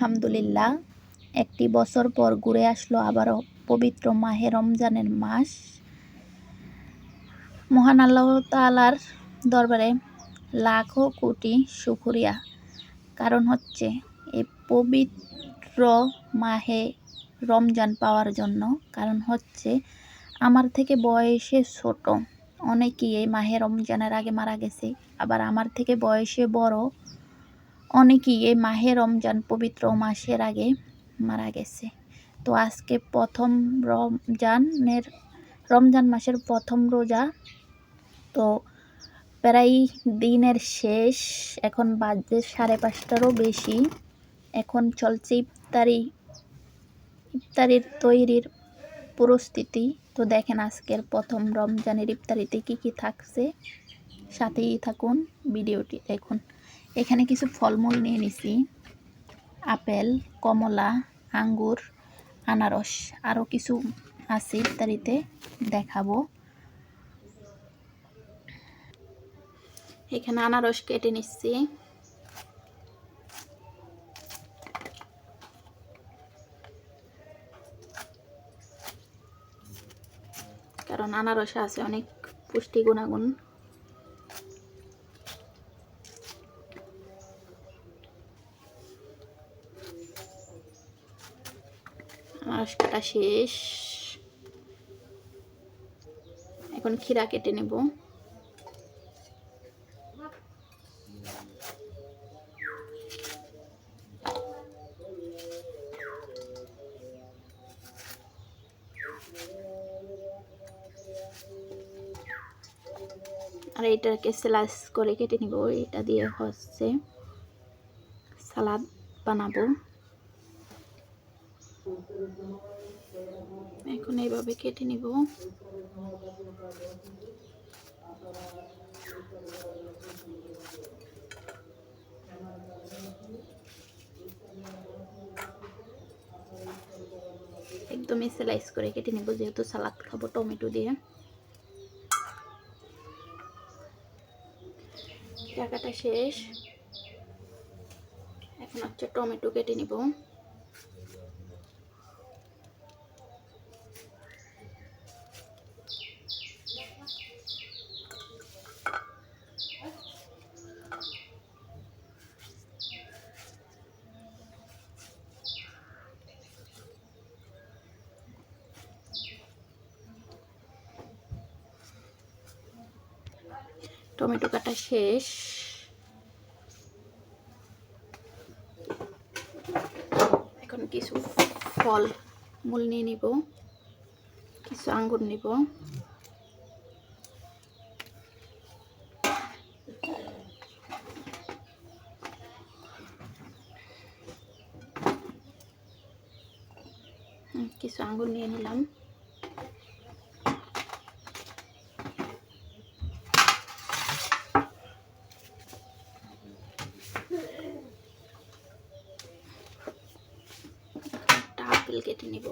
আলহামদুলিল্লাহ, একটি বছর পর ঘুরে আসলো আবারও পবিত্র মাহে রমজানের মাস। মহান আল্লাহ তাআলার দরবারে লাখো কোটি শুকরিয়া। কারণ হচ্ছে এই পবিত্র মাহে রমজান পাওয়ার জন্য। কারণ হচ্ছে আমার থেকে বয়সে ছোট অনেকেই এই মাহে রমজানের আগে মারা গেছে, আবার আমার থেকে বয়সে বড় অনেকেই এই মাহে রমজান পবিত্র মাসের আগে মারা গেছে। তো আজকে প্রথম রমজান মাসের প্রথম রোজা। তো প্রায় দিনের শেষ, এখন বাজে 5:30টারও বেশি। এখন চলছে ইফতারির তৈরির পরিস্থিতি। তো দেখেন আজকের প্রথম রমজানের ইফতারিতে কি কি থাকছে, সাথেই থাকুন, ভিডিওটি দেখুন। এখানে কিছু ফলমূল নিয়ে নিছি, আপেল, কমলা, আঙ্গুর, আনারস, আরও কিছু আছে ইফতারিতে, দেখাবো। এখানে আনারস কেটে নিচ্ছি, কারণ আনারসে আছে অনেক পুষ্টি গুণাগুণ। আনারস কাটা শেষ, এখন খিরা কেটে নেব। আর এটাকে স্লাইস করে কেটে নিব, এটা দিয়ে হচ্ছে সালাদ বানাবো। এখন এইভাবে কেটে নিব। একদমই স্লাইস করে কেটে নিব, যেহেতু সালাদ খাবো টমেটো দিয়ে। কাটা শেষ, এখন হচ্ছে টমেটো কেটে নিব। টমেটো কাটা শেষ, এখন কিছু ফল মূল নিয়ে নিব, কিছু আঙ্গুর নিব, কিছু আঙ্গুর নিয়ে নিলাম। আপেল কেটে নিব।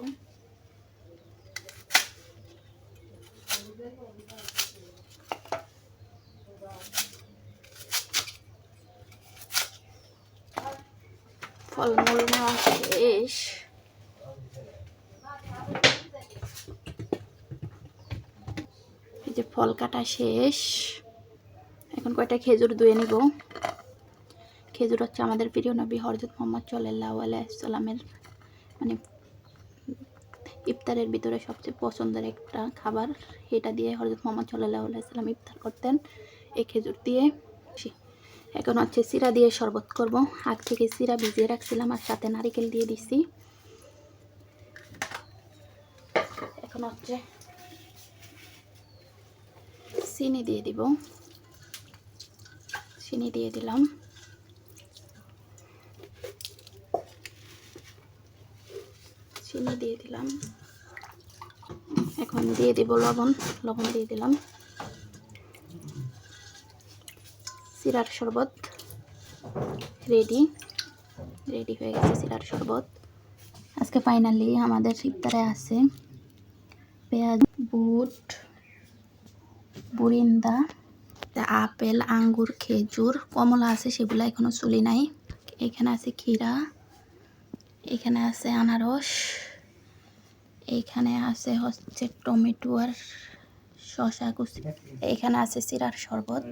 ফলমূল নেওয়া শেষ, এই যে ফল কাটা শেষ। এখন কয়টা খেজুর ধুয়ে নিব। খেজুর হচ্ছে আমাদের প্রিয় নবী হযরত মুহাম্মদ সাল্লাল্লাহু আলাইহি ওয়াসাল্লামের মানে ইফতারের ভিতরে সবচেয়ে পছন্দের একটা খাবার। এটা দিয়ে হযরত মুহাম্মদ সাল্লাল্লাহু আলাইহি ওয়াসাল্লাম ইফতার করতেন, এই খেজুর দিয়ে। এখন হচ্ছে সিরা দিয়ে শরবত করব। আগ থেকে সিরা ভিজিয়ে রাখছিলাম, আর সাথে নারিকেল দিয়ে দিছি। এখন হচ্ছে চিনি দিয়ে দিব, চিনি দিয়ে দিলাম। চিনি দিয়ে দিলাম, এখন দিয়ে দিব লবণ দিয়ে দিলাম। সিরার শরবত রেডি হয়ে গেছে। সিরার শরবত আজকে ফাইনালি আমাদের ইফতারে আছে পেঁয়াজ, বুট, বুরিন্দা, আপেল, আঙ্গুর, খেজুর, কমলা আছে, সেগুলো এখনো চুলি নাই। এখানে আছে ক্ষীরা, এখানে আছে আনারস, এইখানে আছে হচ্ছে টমেটো আর শসা কুচি, এখানে আছে চিরার শরবত।